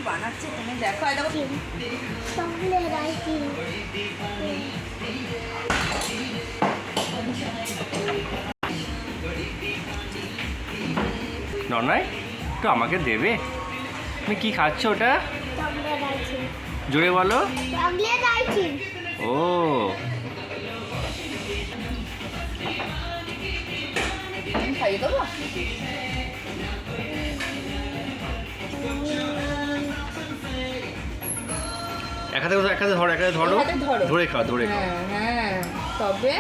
বানাচ্ছে তুমি দেখো। নয় তো আমাকে দেবে? তুমি কি খাচ্ছ ওটা? জোরে বলো। ও খাইয়ে দেবো। এক হাতে ধরো, ধরে খাও, ধরে খাও। হ্যাঁ তবে